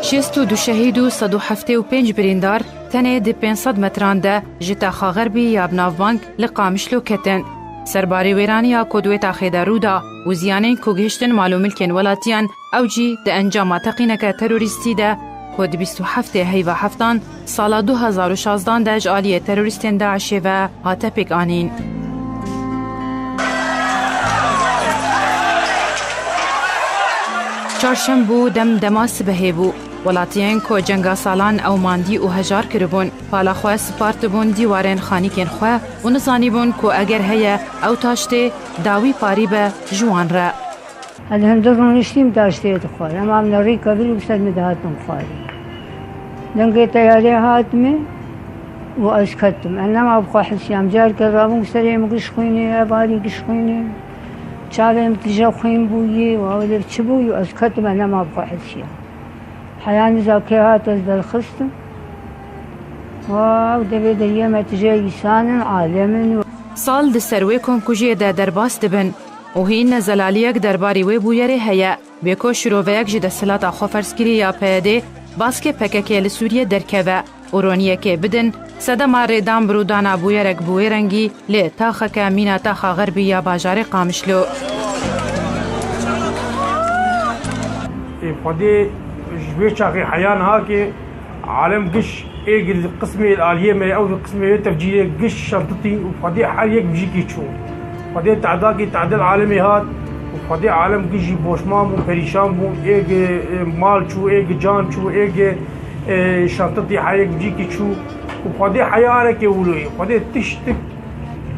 62 شهید و 175 بریندار تنه دی 500 متران ده جتا خاغربی یا بناوبانک لقامشلو کتن. سرباری ویرانیا کدوی تاخیده رودا و زیانین کگهشتن مالو ملکن ولاتیان او جی ده انجام تقینک تروریستی ده کد 27 هیوه هفتان سال 2016 ده جالی تروریستین داعشی و هاته پیک آنین. چهارشنبه دم دماس بهیبو ولاتیان کو جنگا سالان او ماندی و هجار کربون پالا خواه سپارت بون دیوارن خانیکن خواه و نزانی بون کو اگر هیا او تاشته داوی پاری به جوان را الهند رونشتیم داشته خواه اما هم نری کبیل بسد مدهاتم خواه دنگی تیاری هاتمه و اشکتم انما بخواه حسیام جار کرابون سریم گش خوینه اباری گش خوینه چالم تجا خوین بویه و اولر چه بویه و اشکتم انما بخواه حسیام حياني زاكيهات الخصم ودبي ديما تجي إنسان عالم سال د سروي کنکوژی ده درباس دبن و هین زلالیک درباری وی بویره هیا بیکو شروعیک جد سلات آخو فرسکری یا پیده باسکه پککی لسوریه درکوه اورونیه که بدن صدم ریدان برودانا بویرک بویرنگی لی تاخک مینا تاخا غربی یا باجار قامشلو جبه شاقي حيان هاكي عالم قش ايه القسم الاليه ما او القسم تفجير قش شنطتي وفدي حاليك بيجيكي تشو فدي تعداكي تعدل عالمي هات وفدي عالم قشي بوشمام وبريشان بو ايه مال شو ايه جان شو ايه شنطتي حاليك بيجيكي تشو وفدي حيانك يقولوا فدي تشتك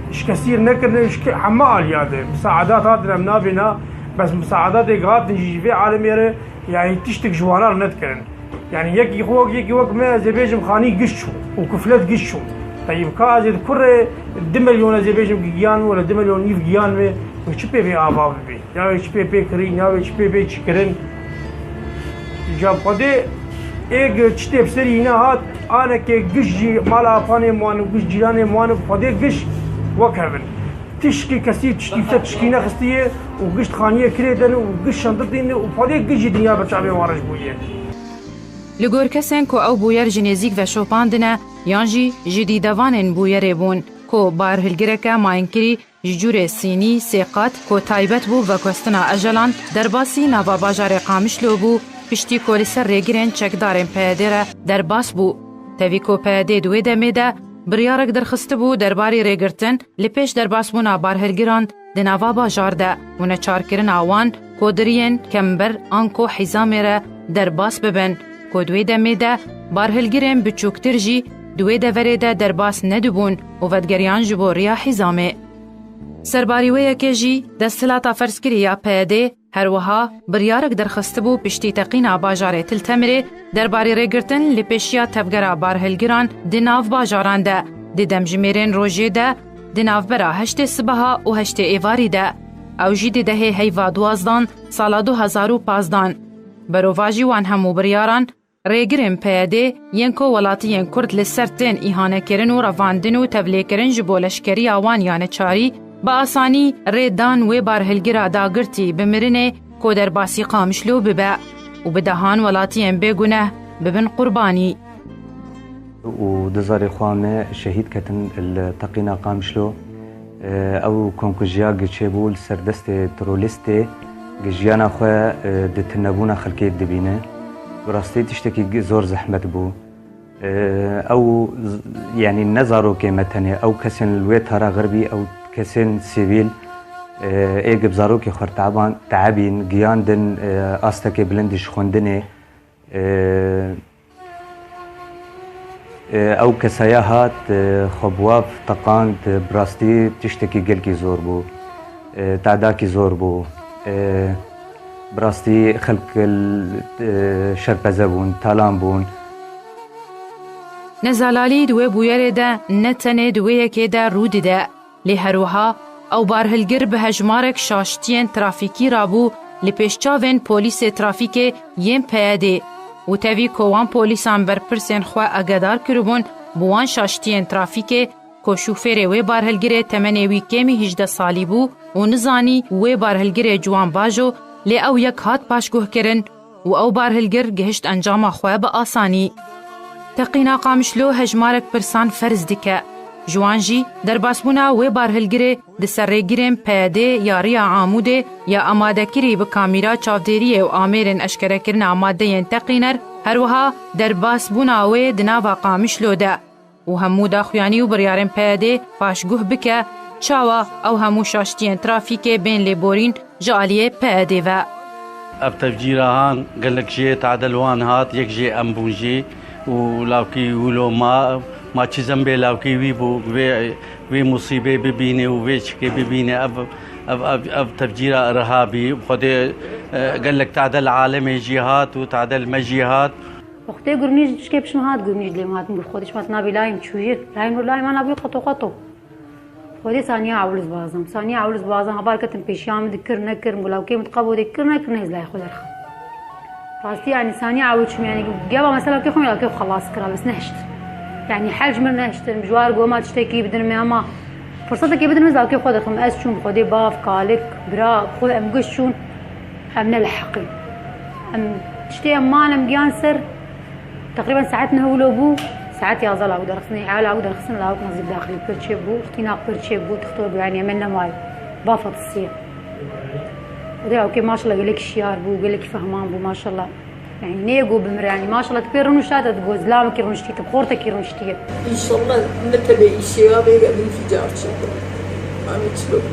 ايش كثير نكر حما الياده مساعدات هات منابنا بس مساعدات هات نجي في عالمي يعني تشتك جوانار نذكرن يعني يكي خوك يكي وك ما زبيجم خاني قشو وكفلت قشو طيب كازد كره 2 مليون زبيجم جيان ولا 2 مليون يف جيان مي وشبي بي آباب بي يا شبي بي كرين يا شبي بي تشكرن جاب قدي ايج تشتي بسري هنا هات انا كي قشي مالا افاني موان قش جيراني موان قدي قش وكهبن تشكي كثير تشكينا خستيه وقشت خانيه كريدن وقش شنطتين وفادي قش دنيا بچابي وارج بويه لگور کسین کو او بویر جنیزیک و شوپاندنه یانجی جدی دوانن بویر بون کو بار هلگرکه ماینکری ججور سینی سیقات کو تایبت بو و کستنا اجلان درباسی نوا باجار قامشلو بو پشتی کولی سر ریگرین چکدارن پیدره درباس بو تاوی کو پیده دوی دمیده بریارک درخسته بو درباری ریگرتن لپیش درباس بونا بار هلگران دناوا باجار ده و نچارکرن آوان کودرین کمبر آنکو حیزامره درباس ببن کودوی دمیده بار هلگرین بچوکتر جی دوی دوریده درباس ندبون و ودگریان جبو ریا حیزامه. سرباریوه که جی دستلاتا فرسکری یا پیده هر وها بریارک درخسته بو پشتی تقینا باجاره تلتمره درباری ریگرتن لپیشیا تفگرا بار هلگران دناو باجاران ده دیدم جمیرین روژه ده دناو برا 8 صبحا و 8 ایواری ده او جی دیده هیوا 12 سالا 2015 بروواجی وان همو بریاران ریگرین پیده ینکو ولاتین کرد لسرتن ایهانه کرن و رواندن و تبلیه کرن جبولشکری آوان یانه چاری با آسانی ریدان و بار هلگرا داگرتی بمرنه کو در باسی قامشلو ببا و بدهان ولاتین بگونه ببن قربانی و دزاری خوامه شهید کتن التقینا قامشلو او کنکوژیا گچه بول سردست ترولیست گجیانا خواه دتنبونا خلقی دبینه براستی تشتكي زور زحمت بو او يعني نظروا كمتنه او كسن الويت هرا غربي او كسن سيفيل ايج بزارو كي خر تعبان تعبين جياندن استك بلندش خوندنه او كسياحات خبواف تقاند براستي تشتكي جلكي زور بو تعداكي زور بو براستی خلق شرپزه بون تالان بون نزالالی دوی بویره ده نتنه دویه که ده رو دیده لی هروها او بارهلگر به هجمارک شاشتین ترافیکی رابو لی پیشچاوین پولیس ترافیک یم پیاده و تاوی کوان پولیسان برپرسین خواه اگدار کربون بوان شاشتین ترافیک کو شوفیر وی بارهلگر تمنه وی کمی 18 سالی بو و نزانی وی بارهلگر جوان باجو لی او یک هات پاشگوه کرن و ئەو بارهلگر گەهشت ئەنجاما خۆ بە ئاسانی. تەقینا قامشلۆ هەژمارێک پرسان فەرز دکە. جوانجی دەرباسبوونا وێ بارهلگرێ دسەرێگیرێن پەیەدێ یاریە عامودێ یا ئامادەکیری بە کامیرا چاودێریە و ئامێرن ئەشکەرەکردن ئامادەیەن تەقینەر هەروەها دەرباسبوونا وێ دناوا قامشلۆدا و هەموو داخویانی و بڕیارن پەیەدێ پاشگوه بکە چاوە ئەو هەموو شاشتیان ترافیکێ بین لێبۆرین جالیێ پەیەدێڤە. ئەف تەفجیرەهان گەلک ژێ تعدەلوان هات یەک ژێ ئەمبوونژێ و لاوکی ولۆ ما چیزم بێ لاوکی وی بوو وێ موسیبێ ببینێ و وێ چکێ ببینێ ئەف تەفجیرە ئەرهابی خودێ گەلک تعدەل عالەمێژی هات و تعدەل مەژی هات. وقتی گرمیش شکێ پشم هات گرمیش لێم هاتم بوو خۆدیش مات نابی لایم چویر لایم رو لایم نابی قەتۆ خۆدی سانیە عولز بازم سانیە عولز بازم هەبار کەتم پێشیان دکرد نەکرد ولاوکێ متقەبۆ دەکرد نەکرد نەهێز لای خۆ دەرخە راستی يعني سانیە عولچم يعني گەبا مەسەلا کێ خۆم لاوکێ خەلاص کرا بەس نەهشت يعني حجمر نەهشتن بژوار گۆما تشتێکی بدن ئەما فرصەتێکی بدن مەز لاوکێ خۆ دەخم ئەس چوون خۆدێ باف کالک برا خۆ ئەم گشت چوون ئەم نەلحەقی ئەم تشتێ ئەمانم گیان سەر تقريبا ساعات نهولو بو ساعات يا ظل اقدر خصني عاول اقدر خصني لا نزيد داخلي بيرتشي بو اختناق بيرتشي بو تختار يعني عملنا ماي بافط الصيف وده اوكي ما شاء الله قال لك شيار بو قال لك فهمان بو ما شاء الله يعني نيجو بمر يعني ما شاء الله تبيرون شاده تقول زلام كيرون شتي بخورتك كيرون شتي ان شاء الله نتبع الشباب يبقى بانفجار شكرا ما متسلوك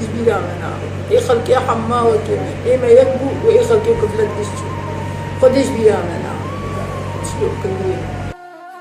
جبيلا منا يخلق يا حما وكيما اما يكبو ويخلق يوقف للدشو خدش بيا منا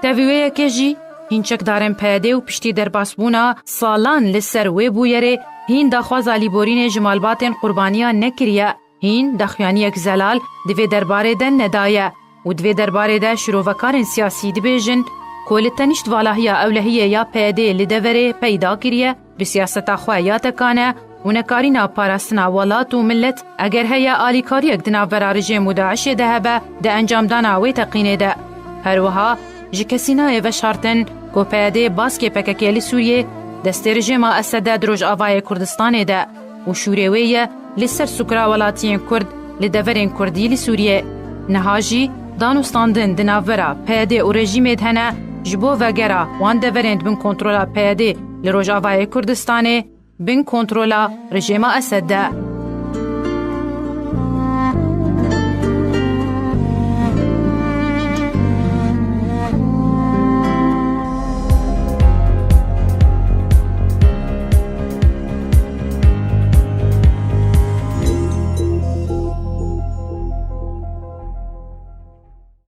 تەڤوەیەکێژی هینچەکدارên پەیەدێ و پشتی دەرباسبوونا ساڵان لەسەر وێ بوویەرێ هین داخواز ئالیبۆرینê ji malbatên qurbaniyan nekiriye hîn daxuyaniyek zelal divê derbarê de nedaye û divê derbarê de şîrovekarên siyasî dibêjin ku li tenîşt valahiya ewlehiyê ya peyedê li deverê peyda kiriye bi siyaseta xwe ya tekane û nekarîna parastina welat û millet eger heye alîkariyek di navbera rijê Mudaişê de hebe di encamdana wê teqînê de. Herwiha ji kesînayê veşartin ku peyedê baskê PKK li Sûriyê destê rejîma Esedê di Rojavayê Kurdistanê de û şûrê wê ye li ser sukra welatiyên Kurd li deverên Kurdî li Sûriyê. Niha jî danûstandin di navbera peyedê û rejîmê de hene ji bo vegera wan deverên bin kontrola peyedê li Rojavayê Kurdistanê bin kontrola rejîma Esed de.